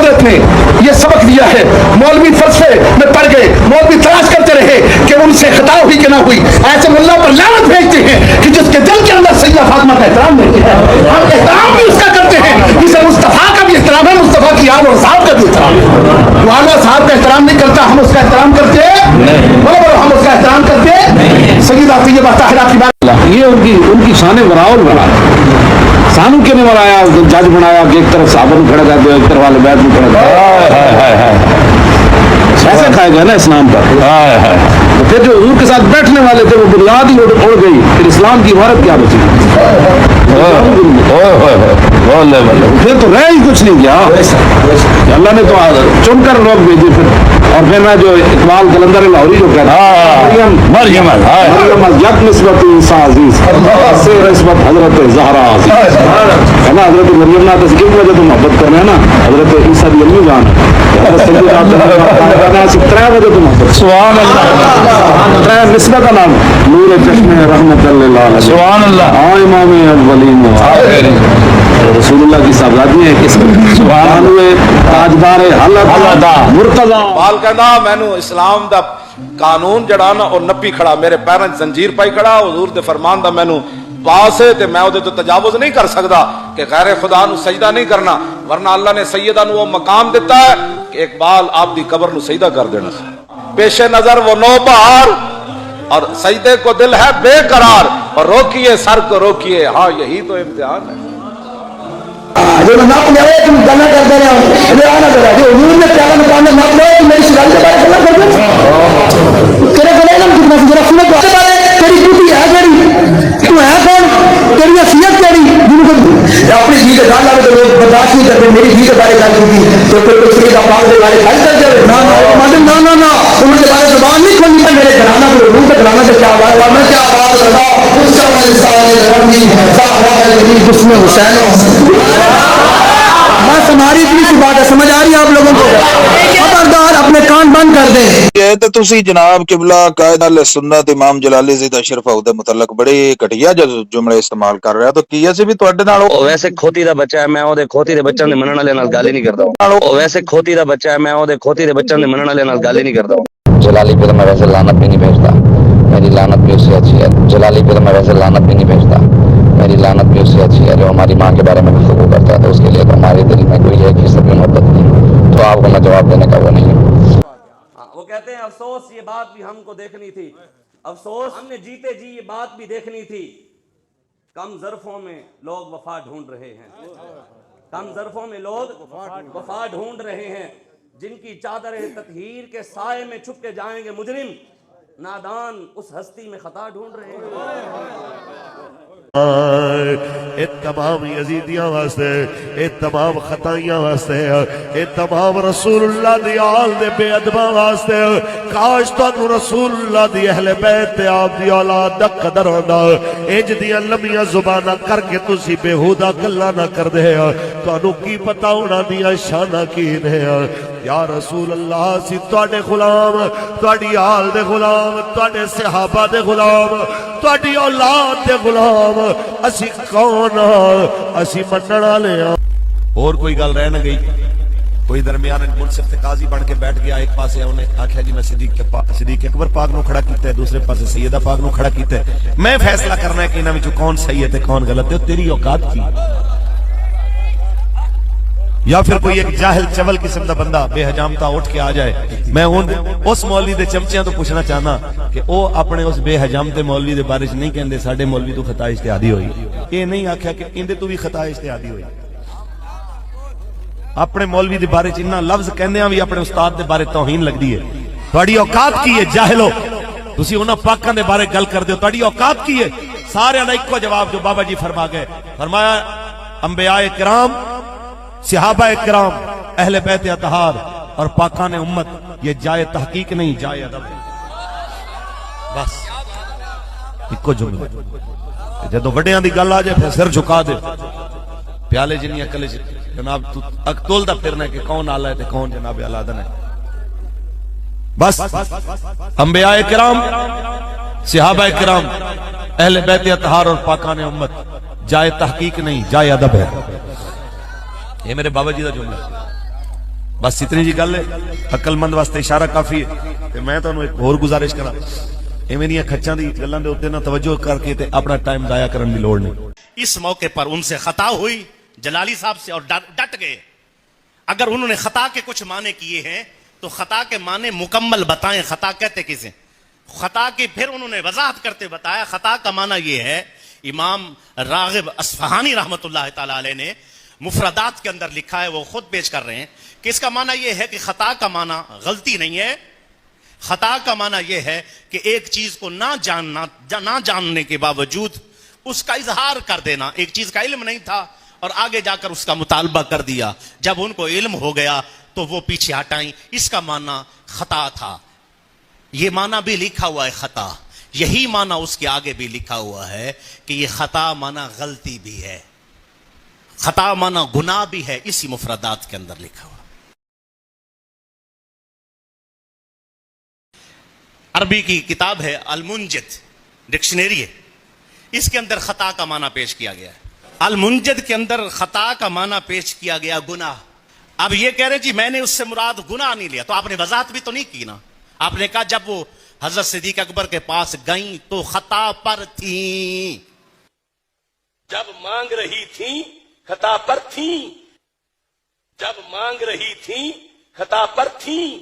हजरत ने ये सबक दिया है। मौलवी फलसफे में पड़ गए, मौलवी तलाश करते रहे कि उनसे खता हुई कि ना हुई। ऐसे मुल्ला पर लानत भेजते हैं कि जिसके दिल के अंदर सैयदा फातिमा का एहतराम नहीं है। हम एहतराम भी उसका करते हैं जिसे मुस्तफा का भी एहतराम है, मुस्तफा की आल और साहब का भी एहतराम है। जो आला साहब का एहतराम नहीं करता, हम उसका एहतराम करते बोलो, हम उसका एहतराम करते सैयदा तैयबा ताहिरा की बात। ये उनकी शान बराबर बना सानू के ने बनाया, जज बनाया कि एक तरफ साहब खड़ा कर दो, एक तरफ वाले बैठ में खड़ा कर। ऐसे खाए गए ना इस्लाम पर। तो फिर जो हजूर के साथ बैठने वाले थे वो बुनियाद ही उड़ गई, फिर इस्लाम की इमारत क्या बची? फिर तो रह ही कुछ नहीं गया। अल्लाह ने तो चुनकर लोग भेजे फिर। और फिर मैं जो इकबाल कलंदर लाहौरी जो कहता मरियम यक निस्बत ईसा अजीज से निस्बत हजरत ज़हरा अजीज है ना। हजरत मरियम ना तो एक वजह तो मोहब्बत करना है ना, हजरत ईसा भी अल्लाह जान है। तरह वजह तो मोहब्बत सुभान अल्लाह, तरह निस्बत का नाम नूर चश्मे रहमत अल्लाह सुभान अल्लाह इमाम अव्वलीन रसूलुल्लाह की साहबजादी है किस सुभान हुए ताजदार हलत मुर्तजा बाल कहना मैनू इस्लाम दा कानून जड़ा ना और नपी खड़ा, मेरे पैरों जंजीर पाई खड़ा, हुजूर दे फरमान दा मैनू पास है ते मैं उहदे तो तजावुज नहीं कर सकदा कि गैर खुदा नू सजदा नहीं करना, वरना अल्लाह ने सैयदा नू वो मकाम दिता है कि एक बाल आप दी कब्र नू सजदा कर देना। पेशे नजर वो नौबहार और सजदे को दिल है बेकरार, और रोकिए सर को रोकिए, हाँ यही तो इम्तिहान है। जो नाप ले तुम गला कर दे रहे हो, अरे आना जरा जो हुजूर ने प्यारा मकाम में नाप ले, मेरी शिकायत के बारे गला कर दे तेरे गले ना कितना जरा सुनो तो बारे तेरी ड्यूटी है जेडी तू है कौन, तेरी हसीयत केड़ी जिनको अपनी जी के गाल लावे तो लोग बर्दाश्त नहीं करते। मेरी जी के बारे गल की तो फिर कोई सैयदा पाक के बारे गल कर जावे ना ना ना उनके बारे जुबान नहीं खोलनी है। मेरे घराना को रूह का घराना से क्या हुआ मैं क्या बात करता उसका इंसान रबी साहरा अली हुस्न हुसैन। बस हमारी इतनी सी बात है, समझ आ रही है आप लोगों को? खबरदार अपने कान बंद कर दें। ये तो तुसी जनाब किबला कायद अहले सुन्नत इमाम जलाली ज़ी तशरीफ दे मुतल्लक बड़े घटिया जुमले इस्तेमाल कर रहा, तो की असी भी तुहाडे नाल वैसे खोती दा बच्चा है, मैं ओदे खोती दे बच्चों दे मनण वाले नाल गल ही नहीं करदा। वैसे खोती दा बच्चा है, मैं ओदे खोती दे बच्चों दे मनण वाले नाल गल ही नहीं करदा। जलाली पे तो मैं वैसे लानत भी नहीं भेजता, मेरी लानत भी उससे अच्छी है। जलाली पे तो मैं वैसे लानत भी नहीं भेजता, मेरी लानत भी उससे अच्छी है जो हमारी माँ के बारे में गुफ्तगू करता है, तो उसके लिए तो हमारे दिल में कोई 1% भी मोहब्बत नहीं। तो आपको मैं जवाब देने का वो नहीं है। वो कहते हैं अफसोस ये बात भी हमको देखनी थी, अफसोस हमने जीते जी ये बात भी देखनी थी। कम ज़र्फ़ों में लोग वफा ढूंढ रहे हैं, कम ज़र्फ़ों में लोग वफा ढूंढ रहे हैं। जिनकी चादर तत्हीर के साए में छुप के जाएंगे मुजरिम, नादान उस हस्ती में खता ढूंढ रहे हैं। तमाम यजीदियां वास्ते, तमाम खताइयां वास्ते, तमाम रसूलुल्लाह दी आल दे बेअदबा वास्ते, काश तुहानू रसूलुल्लाह दी अहले बैत ते आप दी औलाद दा कदर होंदा। इंज दियां लम्मियां जुबानां करके तुसी बेहुदा गल्लां ना करदे, तुहानू की पता उहनां दियां शानां की ने। या रसूल अल्लाह सी तुहाडे गुलाम, तुहाडी आल दे गुलाम, तुहाडे सहाबा दे गुलाम, तुहाडी औलाद दे गुलाम। असी कौन असी मनण वाले हां। और कोई गल रह न गई, कोई दरमियान मुनसिफ ते काजी बन के बैठ गया एक पासे, उन्हें आख्या जी मैं सिद्दीक अकबर पाक नू खड़ा कीता है, दूसरे पासे सैयदा पाक नू खड़ा कीता है, मैं फैसला करना है कि इन्हां विचों कौन सही है ते कौन गलत है। तेरी औकात की? या फिर कोई एक जाहिल चवल किस्म का बंदा बेहजामता उठ के आ जाए, मैं उस मौलवी दे चमचियां तो पूछना चाहना कि वो अपने उस बेहजामते मौलवी दे बारे नहीं कहते साडे मौलवी तो खता इज्तिहादी होई, ये नहीं आख्या कि इंदे तो भी खता इज्तिहादी होई। अपने मौलवी दे बारे इन्ना लफ्ज कहंदे भी अपने उस्ताद दे बारे तौहीन लगदी है। तुहाडी औकात की है जाहिलो? तुसी उन्हां पाकां दे बारे गल करदे हो, तुहाडी औकात की है? सारे दा इक्को जवाब जो बाबा जी फरमा गए, फरमाया अंबियाए किराम, सहाबा किराम, अहले बैत अतहार और पाकान उम्मत, ये जाए तहकीक नहीं जाए अदब है। बस इको जुमला। जदों वड्डियां दी गल आ जाए फिर सिर झुका दे, प्याले जिन्नी अकल जनाब तू तोलदा फिरना कि कौन आला है ते कौन जनाब अलादन है। बस अंबियाए किराम, सहाबा किराम, अहले बैत अतहार और पाकान उम्मत, जाए तहकीक नहीं जाए अदब है। ये मेरे बाबा जी का जुमला। بس اتنی جی گل ہے، عقل مند واسطے اشارہ کافی ہے۔ تے میں تانوں ایک اور گزارش کراں، ایویں دیاں کھچاں دی گلاں دے اوتے نہ توجہ کر کے تے اپنا ٹائم ضائع کرن دی لوڑ نہیں۔ اس موقع پر ان سے خطا ہوئی جلالی صاحب سے اور ڈٹ گئے۔ اگر انہوں نے خطا کے کچھ معنی کیے ہیں تو خطا کے معنی مکمل بتائیں، خطا کہتے کسے؟ خطا کی پھر انہوں نے وضاحت کرتے بتایا خطا کا معنی یہ ہے، امام راغب اصفہانی رحمت اللہ تعالی علیہ نے مفردات کے اندر لکھا ہے، وہ خود پیش کر رہے ہیں کہ اس کا معنی یہ ہے کہ خطا کا معنی غلطی نہیں ہے، خطا کا معنی یہ ہے کہ ایک چیز کو نہ جاننے کے باوجود اس کا اظہار کر دینا۔ ایک چیز کا علم نہیں تھا اور آگے جا کر اس کا مطالبہ کر دیا، جب ان کو علم ہو گیا تو وہ پیچھے ہٹائیں، اس کا معنی خطا تھا۔ یہ معنی بھی لکھا ہوا ہے خطا، یہی معنی اس کے آگے بھی لکھا ہوا ہے کہ یہ خطا معنی غلطی بھی ہے، خطا معنی گناہ بھی ہے، اسی مفردات کے اندر لکھا ہوا۔ عربی کی کتاب ہے المنجد، ڈکشنری ہے، اس کے اندر خطا کا معنی پیش کیا گیا ہے۔ المنجد کے اندر خطا کا معنی پیش کیا گیا گناہ۔ اب یہ کہہ رہے جی میں نے اس سے مراد گناہ نہیں لیا، تو آپ نے وضاحت بھی تو نہیں کی نا۔ آپ نے کہا جب وہ حضرت صدیق اکبر کے پاس گئیں تو خطا پر تھیں، جب مانگ رہی تھیں خطا پر تھیں، جب مانگ رہی تھیں خطا پر تھیں،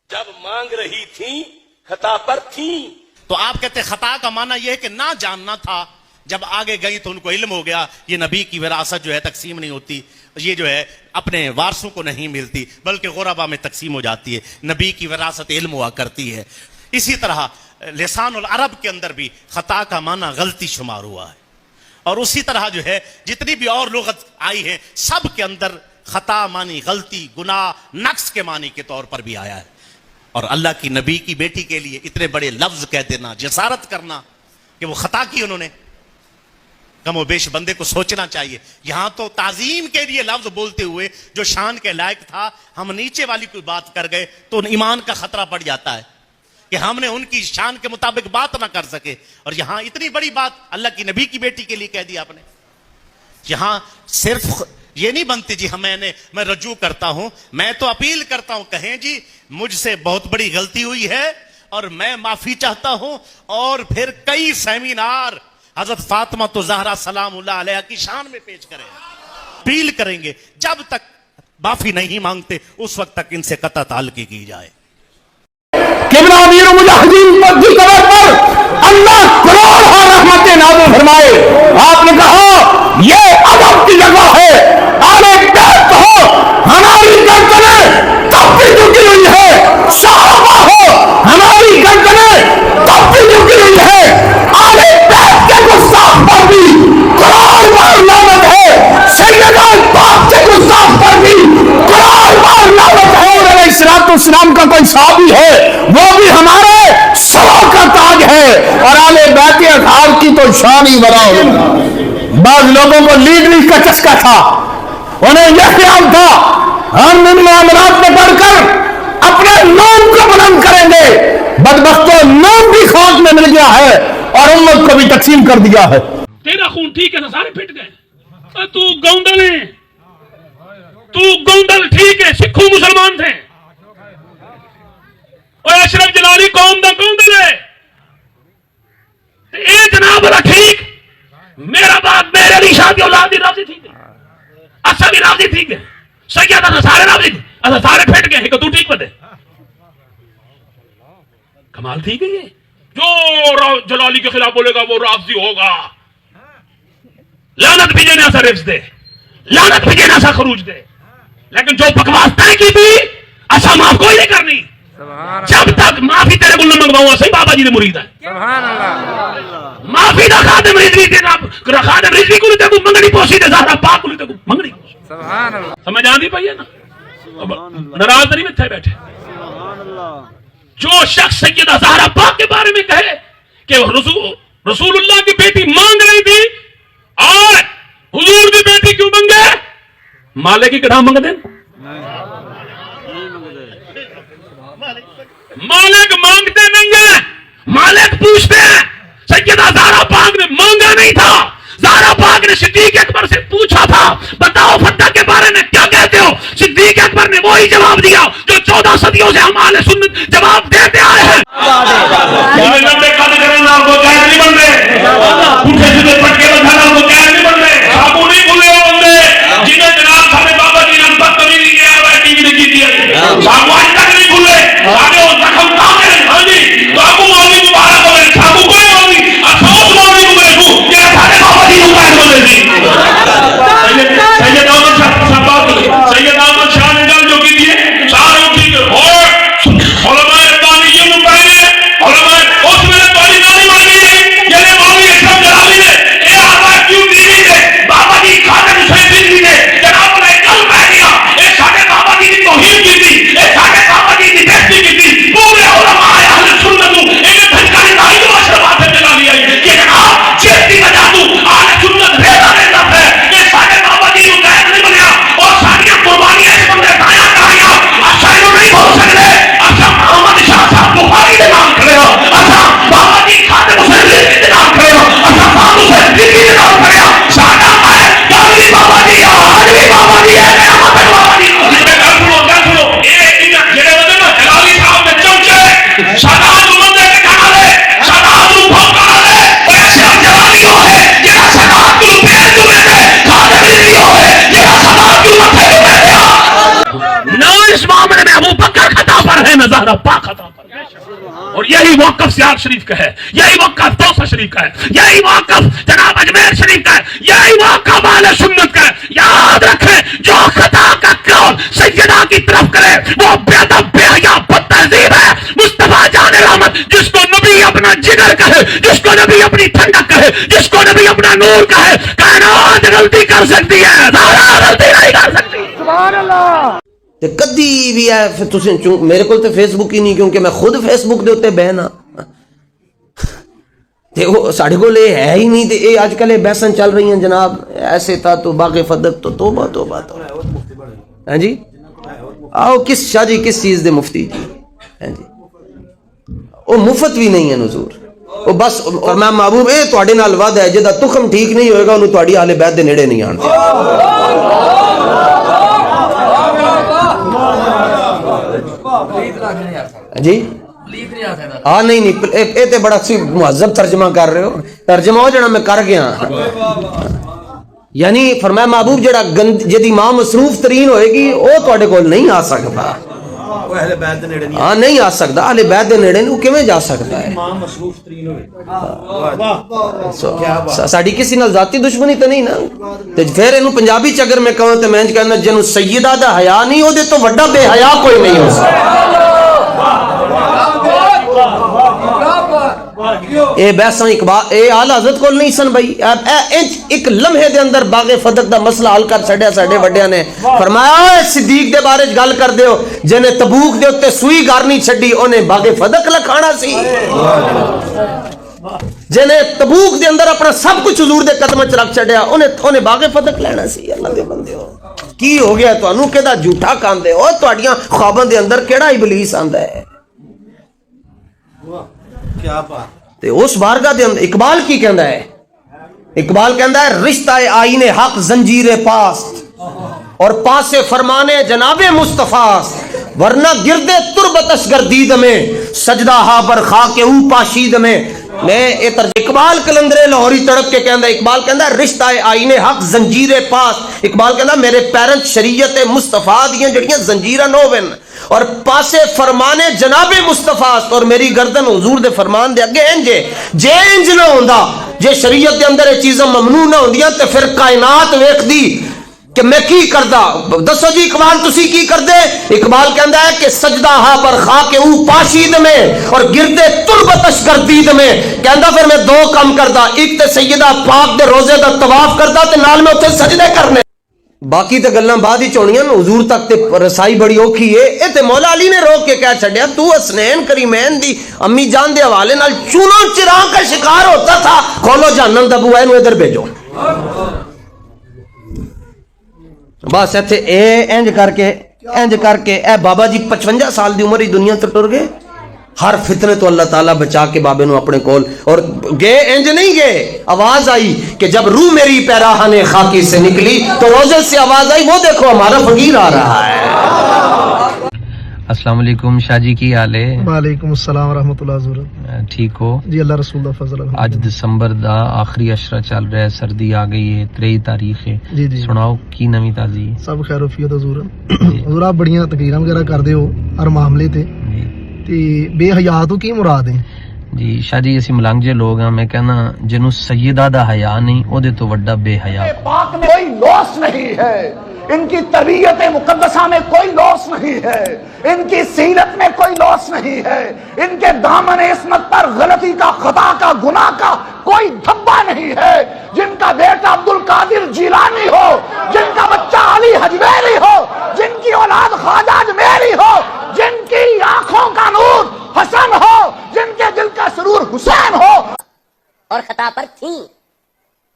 جب مانگ رہی تھیں خطا پر تھیں۔ تو آپ کہتے خطا کا معنی یہ ہے کہ نہ جاننا تھا، جب آگے گئی تو ان کو علم ہو گیا یہ نبی کی وراثت جو ہے تقسیم نہیں ہوتی، یہ جو ہے اپنے وارثوں کو نہیں ملتی بلکہ غربا میں تقسیم ہو جاتی ہے، نبی کی وراثت علم ہوا کرتی ہے۔ اسی طرح لسان العرب کے اندر بھی خطا کا معنی غلطی شمار ہوا ہے، اور اسی طرح جو ہے جتنی بھی اور لغت آئی ہے سب کے اندر خطا معنی غلطی، گناہ، نقص کے معنی کے طور پر بھی آیا ہے۔ اور اللہ کی نبی کی بیٹی کے لیے اتنے بڑے لفظ کہہ دینا، جسارت کرنا کہ وہ خطا کی انہوں نے، کم و بیش بندے کو سوچنا چاہیے۔ یہاں تو تعظیم کے لیے لفظ بولتے ہوئے جو شان کے لائق تھا ہم نیچے والی کوئی بات کر گئے تو ایمان کا خطرہ پڑ جاتا ہے کہ ہم نے ان کی شان کے مطابق بات نہ کر سکے، اور یہاں اتنی بڑی بات اللہ کی نبی کی بیٹی کے لیے کہہ دیا آپ نے۔ یہاں صرف یہ نہیں بنتی جی میں رجوع کرتا ہوں، میں تو اپیل کرتا ہوں کہیں جی مجھ سے بہت بڑی غلطی ہوئی ہے اور میں معافی چاہتا ہوں، اور پھر کئی سیمینار حضرت فاطمہ تو زہرا سلام اللہ علیہ کی شان میں پیش کریں، اپیل کریں گے۔ جب تک معافی نہیں مانگتے اس وقت تک ان سے قطع تعلقی کی جائے۔ قبلہ امیر مجاہدین کی قبر پر اللہ کروڑوں رحمتیں نازل فرمائے۔ آپ نے کہا یہ ادب کی جگہ ہے، آل بیت ہو، ہماری گردنیں تب بھی جھکی ہوئی ہے، صحابہ ہو، ہماری گردنیں تب بھی جھکی ہوئی ہے، آل بیت کے گستاخ پر بھی کروڑ بار لعنت ہے، سیدنا پاک کے گستاخ پر بھی کروڑ بار لعنت ہے۔ السلام کا کوئی صحابی ہے وہ بھی ہمارے سروں کا تاج ہے، اور آل بیت اطہار کی تو شان ہی بڑا ہے۔ بعض لوگوں کو لیڈری کا چسکا تھا، انہیں یہ خیال تھا ہم ان معاملات میں بڑھ کر اپنے نام کو بلند کریں گے، بدبختوں نام بھی خاک میں مل گیا ہے اور امت کو بھی تقسیم کر دیا ہے۔ تیرا خون ٹھیک ہے، سارے پھٹ گئے، تو گوندل ہے، تو گوندل ٹھیک ہے، سکھوں مسلمان تھے، اور اشرف جلالی قوم دا گوندل ہے، اے جناب والا ٹھیک، میرا باپ میرے لیے شادی اولاد دی راضی ٹھیک ہے، اصل بھی راضی ٹھیک ہے، سیدہ سارے راضی تھے، سارے پھٹ گئے، تو ٹھیک بتے کمال ٹھیک ہے۔ یہ جو جلالی کے خلاف بولے گا وہ راضی ہوگا، لعنت بھی جینا سا رفظ دے، لعنت بھی جینا سا خروج دے، لیکن جو بکواس طے کی تھی ایسا معاف کوئی نہیں کرنی، جب تک معافی تیرے کو نہ منگواؤں صحیح بابا جی نے مرید ہے، معافی دا خادم رضوی تے خادم رضوی کو تے کو منگڑی پوسی تے زہرا پاک کو تے کو منگڑی پوسی، سبحان اللہ، سمجھ آندی پئی ہے نا؟ ناراض نہیں میں تھے بیٹھے۔ جو شخص سیدہ زہرا پاک کے بارے میں کہے کہ رسول اللہ کی بیٹی مانگ رہی تھی اور حضور کی بیٹی کیوں منگے؟ مالے کی کڑھا منگ دیں، مالک مانگتے نہیں ہیں، مالک پوچھتے ہیں۔ سیدہ زہرا پاک نے مانگا نہیں تھا، زہرا پاک نے صدیق اکبر سے پوچھا تھا بتاؤ فتح کے بارے میں کیا کہتے ہو؟ صدیق اکبر نے 14 सदियों से हम आले सुन्नत जवाब देते आए हैं। लंबे कद करना वो कैद नहीं बन रहे, पुठे सीधे पटके बंधाना वो कैद नहीं बन रहे, साबू नहीं भूले बंदे जिन्हें जनाब साहब बाबा जी ने बदतमीजी किया है टीवी ने की दिया साबू आज तक नहीं भूले, आगे वो जख्म कहां है? हां जी साबू मौलवी दोबारा बोले, साबू कोई मौलवी अफसोस मौलवी को बोले तू कि सारे बाबा जी को कैद बोले थी। सैयद अहमद शाह ने गल जो की थी सारे उठी और उलमाए रब्बानियों ने पहले उलमाए उस वेले तोड़ी नानी बन गई जेने मौलवी अशरफ जलाली ने ए आवा क्यों टीवी ने बाबा जी खाते हुसैन जी ने जनाब ने कल कह दिया ए साडे बाबा जी की तौहीन की थी, ए साडे बाबा जी की बेइज्जती की थी। पूरे उलमाए अहले सुन्नत को एक धनकारी नाई जो अशरफ हाथ जलाली आई कि जनाब चेती बजा तू अहले सुन्नत रेदा रेदा है ए साडे बाबा जी को कैद नहीं बनया और साडियां कुर्बानियां इस बंदे दाया कहां अशायरो नहीं हो सकते। अच्छा मोहम्मद शाह साहब बुखारी के नाम खड़े हो, अच्छा बाबा जी खाते हुसैन के नाम खड़े हो, अच्छा साहब हुसैन जी के नाम खड़े हो, साडा है काली बाबा जी आज भी बाबा जी है कयामत तक बाबा जी। गल सुनो ये इन जेड़े बंदे ना जलाली साहब ने चमचे साडा जो बंदे के काले साडा जो भौंका ले ऐसे जलाली हो है जेड़ा साडा को पैर जो बैठे खाते भी हो है जेड़ा साडा को मथे जो बैठे ना इस मामले में अबू बकर खता पर है, नज़ारा पाक खता पर है। और यही मौक़िफ़ सियार शरीफ का है, यही मौक़िफ़ तौसा शरीफ का है, यही मौक़िफ़ जनाब अजमेर शरीफ का है, यही मौक़िफ़ आले सुन्नत का है। याद रखें जो खता का कौल सैयदा की तरफ करे वो बेअदब बेहया बदतहज़ीब है। मुस्तफा जान रहमत जिसको नबी अपना जिगर कहे, जिसको नबी अपनी ठंडक कहे, जिसको नबी अपना नूर कहे, कायनात गलती कर सकती है, ज़ारा गलती नहीं कर सकती। सुभान अल्लाह। ते कदी भी है फिर तुसीं मेरे को तो फेसबुक ही नहीं, क्योंकि मैं खुद फेसबुक दे उत्ते बहना ते वो साढ़े को है ही नहीं। ते ये आजकल बहसन चल रही हैं जनाब ऐसे था तो बागे फदक तो तोबा तोबा तो हैं जी। आओ किस शाह जी किस चीज़ दे मुफ्ती जी हैं जी, वो मुफ्त भी नहीं है नजूर वो बस। और मैं महबूब ये तुहाडे नाल वादा है जिहदा तुखम ठीक नहीं होएगा उन्होंने तुहाडी आले बैत दे नेड़े नहीं आने जी। हाँ नहीं ये तो बड़ा सी मुहज्जब तर्जमा कर रहे हो, तर्जमा हो जाना मैं कर गया। यानी फरमाया महबूब जड़ा जिहदी मां मसरूफ तरीन होएगी वो तुहाडे कोल नहीं आ सकता, हाँ नहीं आ सकता। अहले बैत दे नेड़े वो किवें जा सकता है? साडी किसी नाल जाती दुश्मनी तो नहीं ना। ते फिर इनू पंजाबी च अगर मैं कहूं तो मैं कहना जिन्हों सैयदा दा हया नहीं ओदे तो वड्डा बेहया कोई नहीं हो सकता। ए बहसा इकबाल ए आला हज़रत कोल नहीं सन भाई। एक लम्हे दे अंदर बागे फदक दा मसला हल कर छड़िया साडे वड्डियां ने। फरमाया सिद्दीक दे बारे च गल कर दियो जिन्हें तबूक दे उत्ते सुई गार नहीं छड्डी उन्हें बागे फदक लखाना सी, जिन्हें तबूक दे अंदर अपना सब कुछ हुजूर दे कदम च रख छड़िया उन्हें बागे फदक लेना सी। अल्लाह दे बंदे हो की हो गया तुहानू केदा झूठा कांदे हो? तुहाडियां ख्वाबां दे अंदर केड़ा इबलीस आंदा है? क्या बात। ते उस बारगाह दे अंदर इकबाल की कहंदा है? इकबाल कहंदा है रिश्ता आईने हक जंजीरे पास और पासे फरमाने जनाबे मुस्तफास वरना गिरदे तुरबतश गर्दीद में सजदा हा बरखा के ऊ पाशीद में। मैं इकबाल कलंदरे लाहौरी तड़प के कहंदा इकबाल कहंदा रिश्ता आईने हक जंजीरे पास। इकबाल कहंदा मेरे पैरों शरीयत मुस्तफा दियां जड़ियां जंजीरां नोवन और पासे फरमाने जनाबे मुस्तफास और मेरी गर्दन हुजूर दे फरमान दे अगे इंज जे इंज ना होंदा जे शरीयत दे अंदर ये चीज़ां ममनू ना होंदियां ते फिर कायनात वेखदी कि मैं की करदा। दसो जी इकबाल तुसी की करदे? इकबाल कहंदा है कि सजदा हा पर खा के ऊ पाशीद में और गिरदे तुरबतश गर्दीद में। कहंदा फिर मैं दो काम करदा, एक ते सैयदा पाक दे रोजे दा तवाफ करदा ते नाल मैं उत्थे सजदे करने। बाकी तो गल्लां बाद ही होणियां हुजूर तक ते रसाई बड़ी औखी है। ये ते मौला अली ने रोक के कह छड्या तू हसनैन करीमैन दी अम्मी जान दे हवाले नाल चूनो चिराग का शिकार होता था। खोलो जहन्नम दा बुआ इनू इधर भेजो। बस इत्थे इंज करके ए बाबा जी 55 साल दी उम्र ही दुनिया तो टुर गए। हर फितने तो अल्लाह ताला बचा के बाबे नु अपने कोल और गए इंज नहीं गए। आवाज आई कि जब रूह मेरी पैराहाने खाकी से निकली तो रोजे से आवाज आई वो देखो हमारा फकीर आ रहा है। السلام علیکم شاہ جی کی حال ہے؟ وعلیکم السلام ورحمۃ اللہ حضور ٹھیک ہو جی اللہ رسول دا فضل اج دسمبر دا آخری اشرا چل رہا ہے سردی آ گئی ہے 23 تاریخ ہے جی جی سناؤ کی نوی تازی ہے؟ سب خیر وفیت حضور حضور آپ بڑیاں تقریراں وغیرہ کردے ہو ہر معاملے تے بے حیا تو کی مراد ہے؟ جی شاہ جی اسی ملنگ جے لوگ ہیں میں کہنا جنوں سیدہ دا حیا نہیں او دے تو وڈا بے حیا پاک میں کوئی لوس نہیں ہے، ان کی تربیت مقدسہ میں کوئی لوس نہیں ہے، ان کی سیرت میں کوئی لوس نہیں ہے، ان کے دامن عصمت پر غلطی کا خطا کا گناہ کا کوئی دھبا نہیں ہے۔ جن کا بیٹا عبد القادر جیلانی ہو، جن کا بچہ علی حجویری ہو، جن کی اولاد خواجہ اجمیری ہو، جن کی آنکھوں کا نور حسن ہو، جن کے دل کا سرور حسین ہو، اور خطا پر تھیں،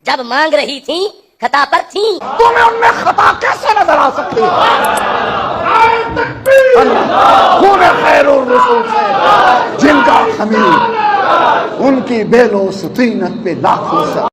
جب مانگ رہی تھیں خطا پر تھیں، تمہیں ان میں خطا کیسے نظر آ سکتی ہے؟ خون خیر الرسول سے جن کا خمیر ان کی بے لوس طینت پہ لاکھوں سے